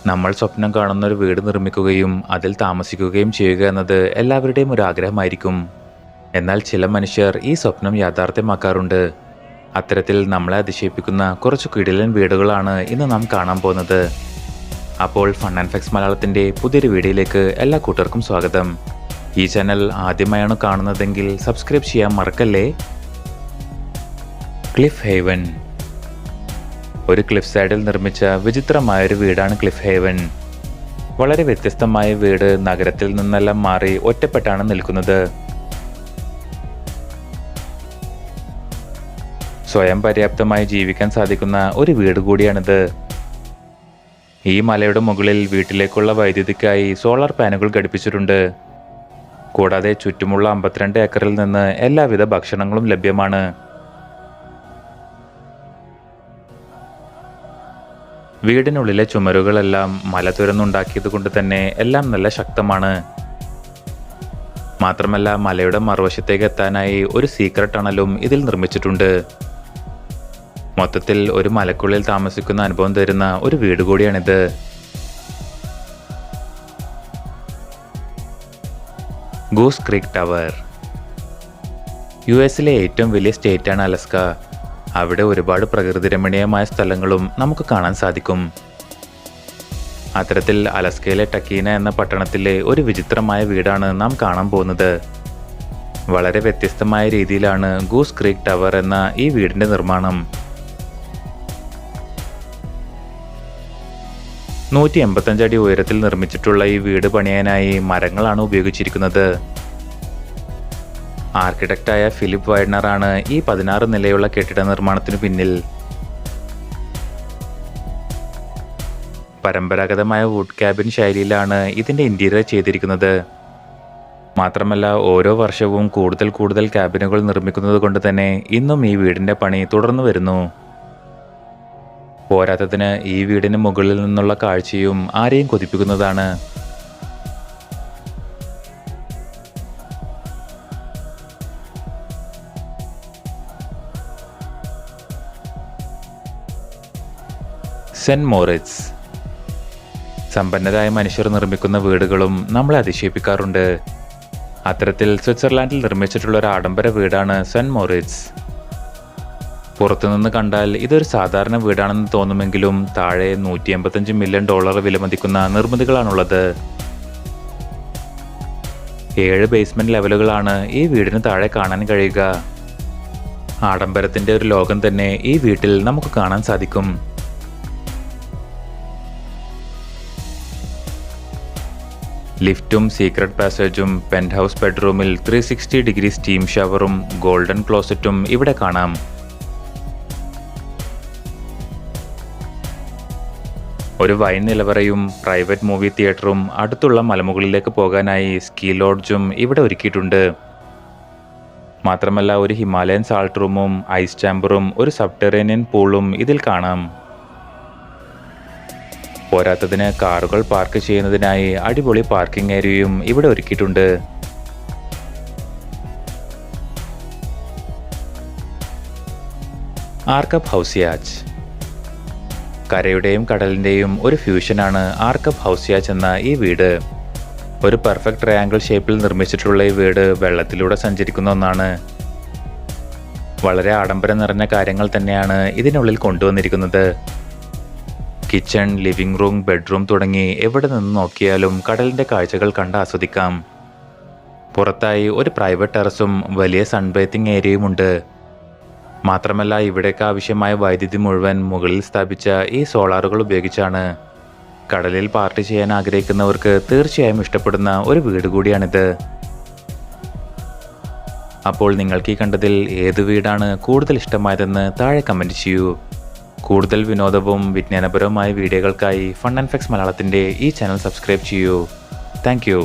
നമ്മൾ സ്വപ്നം കാണുന്ന ഒരു വീട് നിർമ്മിക്കുകയും അതിൽ താമസിക്കുകയും ചെയ്യുക എന്നത് എല്ലാവരുടെയും ഒരു ആഗ്രഹമായിരിക്കും. എന്നാൽ ചില മനുഷ്യർ ഈ സ്വപ്നം യാഥാർത്ഥ്യമാക്കാറുണ്ട്. അത്തരത്തിൽ നമ്മളെ അതിശയിപ്പിക്കുന്ന കുറച്ച് കിടിലൻ വീടുകളാണ് ഇന്ന് നാം കാണാൻ പോകുന്നത്. അപ്പോൾ ഫൺ ആൻഡ് ഫാക്ട്സ് മലയാളത്തിൻ്റെ പുതിയൊരു വീഡിയോയിലേക്ക് എല്ലാ കൂട്ടർക്കും സ്വാഗതം. ഈ ചാനൽ ആദ്യമായാണ് കാണുന്നതെങ്കിൽ സബ്സ്ക്രൈബ് ചെയ്യാൻ മറക്കല്ലേ. Cliff haven. ഒരു ക്ലിഫ് സൈഡിൽ നിർമ്മിച്ച വിചിത്രമായൊരു വീടാണ് ക്ലിഫ് ഹേവൻ. വളരെ വ്യത്യസ്തമായ വീട് നഗരത്തിൽ നിന്നെല്ലാം മാറി ഒറ്റപ്പെട്ടാണ് നിൽക്കുന്നത്. സ്വയം പര്യാപ്തമായി ജീവിക്കാൻ സാധിക്കുന്ന ഒരു വീട് കൂടിയാണിത്. ഈ മലയുടെ മുകളിൽ വീട്ടിലേക്കുള്ള വൈദ്യുതിക്കായി സോളാർ പാനലുകൾ ഘടിപ്പിച്ചിട്ടുണ്ട്. കൂടാതെ ചുറ്റുമുള്ള 52 ഏക്കറിൽ നിന്ന് എല്ലാവിധ ഭക്ഷണങ്ങളും ലഭ്യമാണ്. വീടിനുള്ളിലെ ചുമരുകളെല്ലാം മല തുരന്നുണ്ടാക്കിയത് കൊണ്ട് തന്നെ എല്ലാം നല്ല ശക്തമാണ്. മാത്രമല്ല മലയുടെ മറുവശത്തേക്ക് എത്താനായി ഒരു സീക്രട്ട് ടണലും ഇതിൽ നിർമ്മിച്ചിട്ടുണ്ട്. മൊത്തത്തിൽ ഒരു മലക്കുള്ളിൽ താമസിക്കുന്ന അനുഭവം തരുന്ന ഒരു വീട് കൂടിയാണിത്. Goose Creek Tower. യുഎസിലെ ഏറ്റവും വലിയ സ്റ്റേറ്റാണ് അലസ്ക. അവിടെ ഒരുപാട് പ്രകൃതി രമണീയമായ സ്ഥലങ്ങളും നമുക്ക് കാണാൻ സാധിക്കും. അത്തരത്തിൽ അലസ്കയിലെ ടക്കീന എന്ന പട്ടണത്തിലെ ഒരു വിചിത്രമായ വീടാണ് നാം കാണാൻ പോകുന്നത്. വളരെ വ്യത്യസ്തമായ രീതിയിലാണ് ഗൂസ് ക്രീക്ക് ടവർ എന്ന ഈ വീടിന്റെ നിർമ്മാണം. 185 അടി ഉയരത്തിൽ നിർമ്മിച്ചിട്ടുള്ള ഈ വീട് പണിയാനായി മരങ്ങളാണ് ഉപയോഗിച്ചിരിക്കുന്നത്. ആർക്കിടെക്റ്റായ ഫിലിപ്പ് വൈഡ്നറാണ് ഈ 16 നിലയുള്ള കെട്ടിട നിർമ്മാണത്തിനു പിന്നിൽ. പരമ്പരാഗതമായ വുഡ് ക്യാബിൻ ശൈലിയിലാണ് ഇതിന്റെ ഇന്റീരിയർ ചെയ്തിരിക്കുന്നത്. മാത്രമല്ല ഓരോ വർഷവും കൂടുതൽ ക്യാബിനുകൾ നിർമ്മിക്കുന്നത് കൊണ്ട് തന്നെ ഇന്നും ഈ വീടിന്റെ പണി തുടർന്നു വരുന്നു. പോരാത്തതിന് ഈ വീടിന് മുകളിൽ നിന്നുള്ള കാഴ്ചയും ആരെയും കൊതിപ്പിക്കുന്നതാണ്. Saint Moritz. സമ്പന്നരായ മനുഷ്യർ നിർമ്മിക്കുന്ന വീടുകളും നമ്മളെ അതിശയിപ്പിക്കാറുണ്ട്. അത്തരത്തിൽ സ്വിറ്റ്സർലാൻഡിൽ നിർമ്മിച്ചിട്ടുള്ള ഒരു ആഡംബര വീടാണ് സെന്റ് മോറിറ്റ്സ്. പുറത്തുനിന്ന് കണ്ടാൽ ഇതൊരു സാധാരണ വീടാണെന്ന് തോന്നുമെങ്കിലും താഴെ $185 മില്യൺ വിലമതിക്കുന്ന നിർമ്മിതികളാണുള്ളത്. 7 ബേസ്മെന്റ് ലെവലുകളാണ് ഈ വീടിന് താഴെ കാണാൻ കഴിയുക. ആഡംബരത്തിന്റെ ഒരു ലോകം തന്നെ ഈ വീട്ടിൽ നമുക്ക് കാണാൻ സാധിക്കും. ലിഫ്റ്റും സീക്രട്ട് പാസേജും പെന്റ് ഹൗസ് ബെഡ്റൂമിൽ 360 ഡിഗ്രി സ്റ്റീം ഷവറും ഗോൾഡൻ ക്ലോസറ്റും ഇവിടെ കാണാം. ഒരു വൈൻ നിലവറയും പ്രൈവറ്റ് മൂവി തിയേറ്ററും അടുത്തുള്ള മലമുകളിലേക്ക് പോകാനായി സ്കീ ലോഡ്ജും ഇവിടെ ഒരുക്കിയിട്ടുണ്ട്. മാത്രമല്ല ഒരു ഹിമാലയൻ സാൾട്ട് റൂമും ഐസ് ചാമ്പറും ഒരു സബ്ടെറേനിയൻ പൂളും ഇതിൽ കാണാം. പോരാത്തതിന് കാറുകൾ പാർക്ക് ചെയ്യുന്നതിനായി അടിപൊളി പാർക്കിംഗ് ഏരിയയും ഇവിടെ ഒരുക്കിയിട്ടുണ്ട്. ആർക്കപ്പ് ഹൗസിയാച്ച്. കരയുടെയും കടലിൻ്റെയും ഒരു ഫ്യൂഷനാണ് ആർക്കപ്പ് ഹൗസിയാച്ച് എന്ന ഈ വീട്. ഒരു പെർഫെക്റ്റ് ട്രയാങ്കിൾ ഷേപ്പിൽ നിർമ്മിച്ചിട്ടുള്ള ഈ വീട് വെള്ളത്തിലൂടെ സഞ്ചരിക്കുന്ന ഒന്നാണ്. വളരെ ആഡംബരം നിറഞ്ഞ കാര്യങ്ങൾ തന്നെയാണ് ഇതിനുള്ളിൽ കൊണ്ടുവന്നിരിക്കുന്നത്. കിച്ചൺ, ലിവിംഗ് റൂം, ബെഡ്റൂം തുടങ്ങി എവിടെ നിന്ന് നോക്കിയാലും കടലിന്റെ കാഴ്ചകൾ കണ്ട് ആസ്വദിക്കാം. പുറത്തായി ഒരു പ്രൈവറ്റ് ടെറസും വലിയ സൺബേത്തിങ് ഏരിയയുമുണ്ട്. മാത്രമല്ല ഇവിടേക്ക് ആവശ്യമായ വൈദ്യുതി മുഴുവൻ മുകളിൽ സ്ഥാപിച്ച ഈ സോളാറുകൾ ഉപയോഗിച്ചാണ്. കടലിൽ പാർട്ടി ചെയ്യാൻ ആഗ്രഹിക്കുന്നവർക്ക് തീർച്ചയായും ഇഷ്ടപ്പെടുന്ന ഒരു വീട് കൂടിയാണിത്. അപ്പോൾ നിങ്ങൾക്ക് ഈ കണ്ടതിൽ ഏത് വീടാണ് കൂടുതൽ ഇഷ്ടമായതെന്ന് താഴെ കമൻറ്റ് ചെയ്യൂ. കൂടുതൽ വിനോദവും വിജ്ഞാനപരവുമായ വീഡിയോകൾക്കായി ഫൺ ആൻഡ് ഫാക്ട്സ് മലയാളത്തിൻ്റെ ഈ ചാനൽ സബ്സ്ക്രൈബ് ചെയ്യൂ. Thank you.